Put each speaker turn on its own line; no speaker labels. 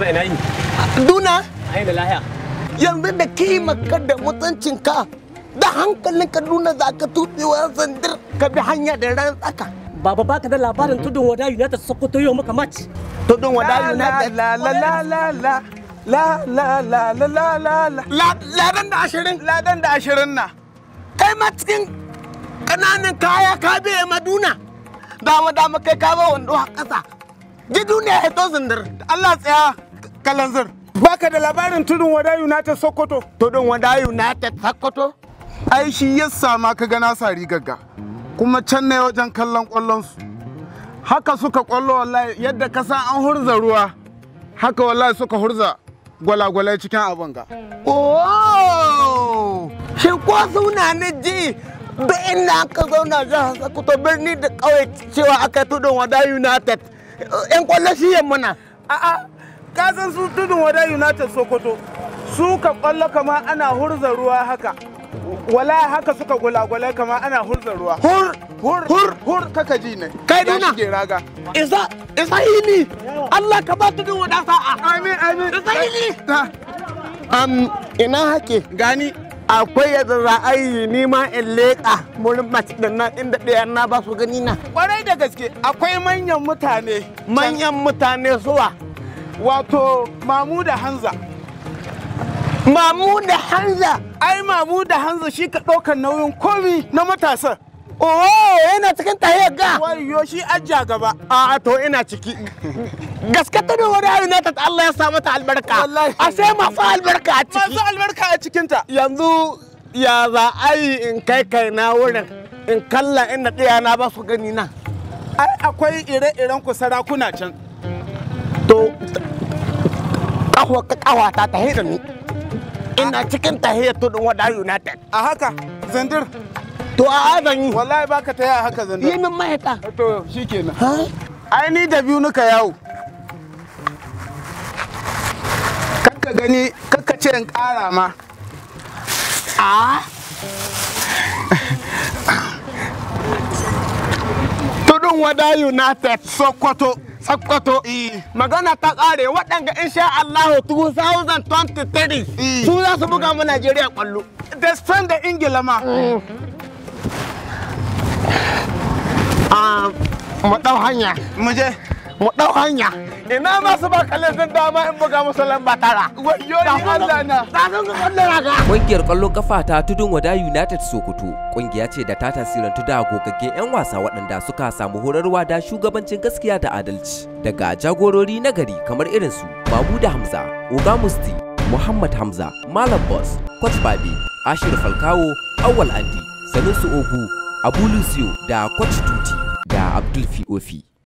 baba ina yi.
Duna?
Ai da lahiya.
Yanzu da kimarka da mutuncinka da hankalinka Duna za ka tuɓe wa zandir ka bi hanya da ran tsaka.
Baba baka da labarin tudun wada United Sokoto yau muka match.
Tudun wada United.
La la la la la la la la la la la la.
Ladan da 20.
Ladan da 20 na.
Kai ma cikin ƙananan kaya ka biye Maduna. Dama kai ka ba wando a ƙasa. Gidu ne ya to zindir.
Allah tsaya kalanzir. Baka da labarin tudun wada United Sokoto.
Tudun wada United Sokoto.
Ai shi yasa ma ka gana sari gagga. Kuma can ne wajen kallon kwallon su. Haka suka kwallo wallahi yadda ka san an hurza ruwa. Haka wallahi suka hurza gwalagwalai cikin abin ga.
Oh! Shin ko suna ne ji da inda aka zauna jihar Sokoto birni da ƙauye cewa aka tudun wada United. 'Yan kwallo shi muna.
A'a, ka san su tudun wada United Sokoto. Su ka kwallo kama ana hurza ruwa haka. Wala haka suka gwalagwalai kama ana hurza ruwa. Hur kaka ji ne.
Kai Duna.
Raga.
Isa hili. Allah ka ba tudun wada sa'a.
Amin.
Isa hili. Ina hake.
Gani.
Akwai yadda za a yi nima in leƙa wurin mace da na inda ɗayan na ba su gani na.
Kwarai da gaske akwai manyan mutane.
Manyan mutane suwa.
Wato Mamuda Hanza.
Mamuda Hanza.
Ai Mamuda Hanza shi ka ɗaukar nauyin komi na matasa.
Oh, yana cikin tahiyar ga.
Wayo shi ajiya gaba.
A to ina ciki. Gaske tudun wada United Allah ya sa mata albarka.
Wallahi.
Ashe masu albarka a ciki.
Masu albarka a cikinta.
Yanzu ya za a yi in kai na wurin in kalla inda ɗaya na ba su gani na.
Ai akwai ire-iren ku sarakuna can.
To ƙawata ta hira ni. Ina cikin tahiyar tudun wada United.
A haka zandir.
To a azan yi.
Wallahi baka ta yi a haka zandir.
Yi min mahita.
To shikenan.
Ha?
Ai ni da biyu nuka yawo. Kakka gani kakka ce in ƙara ma.
Tudun wada United.
Sokoto.
Magana ta ƙare waɗanda insha Allah 2023 su za su buga mu Najeriya ƙwallo.
Da Spain da Ingila ma.
Mu ɗau hanya.
Mu je.
Mu ɗau hanya. Ina ma su ba kalin dama in buga musu lamba tara.
Wayo ni Allah na.
Ƙungiyar ƙwallon kafa ta Tudun Wada United Sokoto ƙungiya ce da ta tasirantu da gogaggen 'yan wasa waɗanda suka samu horarwa da shugabancin gaskiya da adalci daga jagorori na gari kamar irin su Mamuda Hamza, Oga Musti, Muhammad Hamza, Malam Boss, Coach Babi, Ashir Falkawo, Awal Andi, Sanusi Ogu, Abu Lucio da Coach Tuti da Abdul Fiofi.